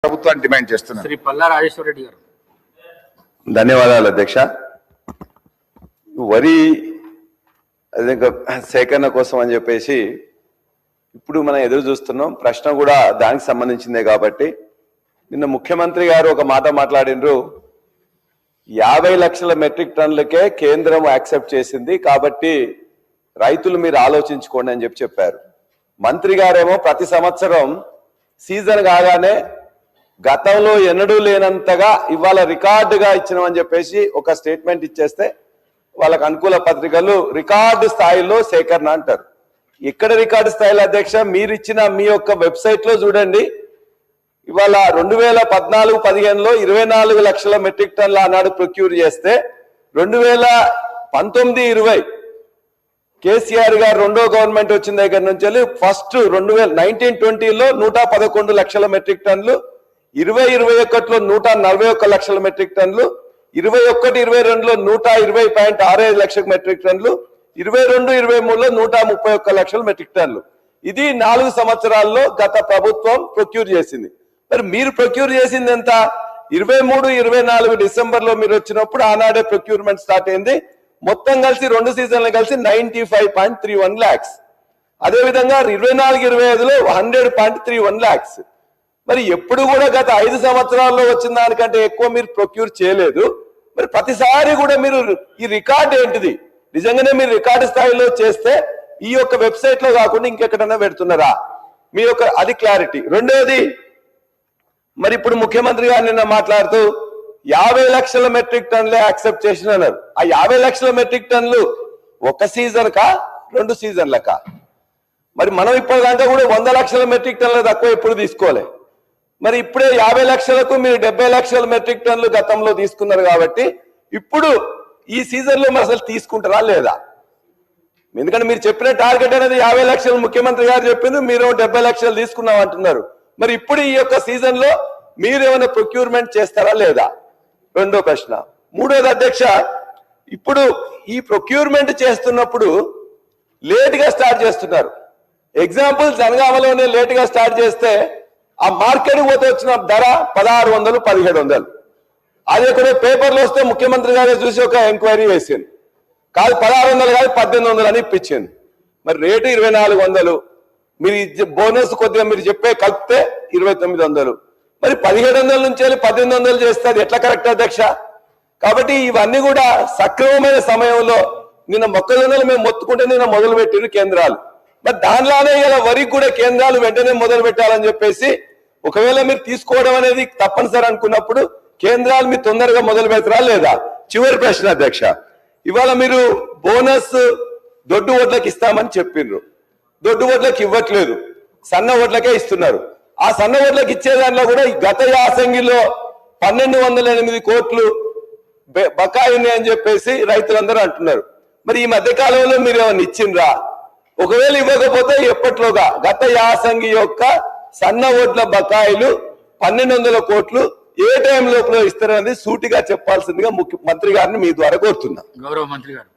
ప్రభుత్వాన్ని డిమాండ్ చేస్తున్నారు. శ్రీ పల్లా రాజేశ్వర రెడ్డి గారు. ధన్యవాదాలు అధ్యక్ష. వరి సేకరణ కోసం అని చెప్పేసి ఇప్పుడు మనం ఎదురు చూస్తున్నాం. ప్రశ్న కూడా దానికి సంబంధించిందే కాబట్టి నిన్న ముఖ్యమంత్రి గారు ఒక మాట మాట్లాడినరు. 50 లక్షల మెట్రిక్ టన్నులకే కేంద్రం యాక్సెప్ట్ చేసింది, కాబట్టి రైతులు మీరు ఆలోచించుకోండి అని చెప్పారు. మంత్రి గారేమో ప్రతి సంవత్సరం సీజన్ కాగానే గతంలో ఎన్నడూ లేనంతగా ఇవాళ రికార్డుగా ఇచ్చినామని చెప్పేసి ఒక స్టేట్మెంట్ ఇచ్చేస్తే వాళ్ళకు అనుకూల పత్రికలు రికార్డు స్థాయిలో సేకరణ అంటారు. ఎక్కడ రికార్డు స్థాయిలో అధ్యక్ష? మీరు ఇచ్చిన మీ యొక్క వెబ్సైట్ లో చూడండి. ఇవాళ 2014-15లో 24 లక్షల మెట్రిక్ టన్నుల ఆనాడు ప్రొక్యూర్ చేస్తే 2019-20 కేసీఆర్ గారు రెండో గవర్నమెంట్ వచ్చిన దగ్గర నుంచి ఫస్ట్ 1920లో 111 లక్షల మెట్రిక్ టన్నులు, 2021లో 141 లక్షల మెట్రిక్ టన్నులు, 21-22లో 120.65 లక్షల మెట్రిక్ టన్నులు, 22-23లో 131 లక్షల మెట్రిక్ టన్నులు. ఇది 4 సంవత్సరాల్లో గత ప్రభుత్వం ప్రొక్యూర్ చేసింది. మరి మీరు ప్రొక్యూర్ చేసింది ఎంత? 23-24 డిసెంబర్లో మీరు వచ్చినప్పుడు ఆనాడే ప్రొక్యూర్మెంట్ స్టార్ట్ అయింది. మొత్తం కలిసి 2 సీజన్లు కలిసి 95.31 lakhs. అదేవిధంగా 24-25లో 100.31 lakhs. మరి ఎప్పుడు కూడా గత 5 సంవత్సరాల్లో వచ్చిన దానికంటే ఎక్కువ మీరు ప్రొక్యూర్ చేయలేదు. మరి ప్రతిసారి కూడా మీరు ఈ రికార్డ్ ఏంటిది? నిజంగానే మీరు రికార్డు స్థాయిలో చేస్తే ఈ యొక్క వెబ్సైట్ లో కాకుండా ఇంకెక్కడైనా పెడుతున్నారా? మీ యొక్క అది క్లారిటీ. రెండోది, మరి ఇప్పుడు ముఖ్యమంత్రి గారు నిన్న మాట్లాడుతూ 50 లక్షల మెట్రిక్ టన్నులే యాక్సెప్ట్ చేసిన అన్నారు. ఆ 50 లక్షల మెట్రిక్ టన్నులు ఒక సీజన్ కా 2 సీజన్లకా? మరి మనం ఇప్పటిదాకా కూడా 100 లక్షల మెట్రిక్ టన్నులు తక్కువ ఎప్పుడు తీసుకోలే. మరి ఇప్పుడే 50 లక్షలకు మీరు 70 లక్షల మెట్రిక్ టన్నులు గతంలో తీసుకున్నారు కాబట్టి ఇప్పుడు ఈ సీజన్ లో అసలు తీసుకుంటారా లేదా? ఎందుకంటే మీరు చెప్పిన టార్గెట్ అనేది 50 లక్షలు ముఖ్యమంత్రి గారు చెప్పింది, మీరు 70 లక్షలు తీసుకున్నాం అంటున్నారు. మరి ఇప్పుడు ఈ యొక్క సీజన్ లో మీరు ఏమైనా ప్రొక్యూర్మెంట్ చేస్తారా లేదా? రెండో ప్రశ్న. మూడోది అధ్యక్ష, ఇప్పుడు ఈ ప్రొక్యూర్మెంట్ చేస్తున్నప్పుడు లేట్ గా స్టార్ట్ చేస్తున్నారు. ఎగ్జాంపుల్ జనగామలోనే లేట్ గా స్టార్ట్ చేస్తే ఆ మార్కెట్ పోతే వచ్చిన ధర 1600, 1700. అదే కూడా పేపర్లో వస్తే ముఖ్యమంత్రి గారే చూసి ఒక ఎంక్వైరీ వేసింది. కాదు 1600 కాదు 1800 అని ఇప్పించింది. మరి రేటు 2400. మీరు బోనస్ కొద్దిగా మీరు చెప్పే కలిపితే 2900. మరి 1700 నుంచి వెళ్ళి 1800 చేస్తే అది ఎట్లా కరెక్ట్ అధ్యక్ష? కాబట్టి ఇవన్నీ కూడా సక్రమమైన సమయంలో నిన్న మొక్కజొన్నలు మేము మొత్తుకుంటే నిన్న మొదలు పెట్టిరు కేంద్రాలు. మరి దానిలోనే ఇలా వరికి కూడా కేంద్రాలు వెంటనే మొదలు పెట్టాలని చెప్పేసి ఒకవేళ మీరు తీసుకోవడం అనేది తప్పనిసరి అనుకున్నప్పుడు కేంద్రాలు మీరు తొందరగా మొదలు పెడతారా లేదా? చివరి ప్రశ్న అధ్యక్ష, ఇవాళ మీరు బోనస్ దొడ్డు ఓట్లకు ఇస్తామని చెప్పిండ్రు. దొడ్డు ఓట్లకు ఇవ్వట్లేదు, సన్న ఓట్లకే ఇస్తున్నారు. ఆ సన్న ఓట్లకు ఇచ్చే దాంట్లో కూడా గత యాసంగిలో 1208 కోట్లు బకాయి ఉన్నాయని చెప్పేసి రైతులందరూ అంటున్నారు. మరి ఈ మధ్య కాలంలో మీరు ఏమైనా ఇచ్చిండ్రా? ఒకవేళ ఇవ్వకపోతే ఎప్పట్లోగా గత యాసంగి యొక్క సన్న ఓట్ల బకాయిలు 1200 కోట్లు ఏ టైం లోపల ఇస్తారనేది సూటిగా చెప్పాల్సిందిగా మంత్రి గారిని మీ ద్వారా కోరుతున్నా. గౌరవ మంత్రి గారు.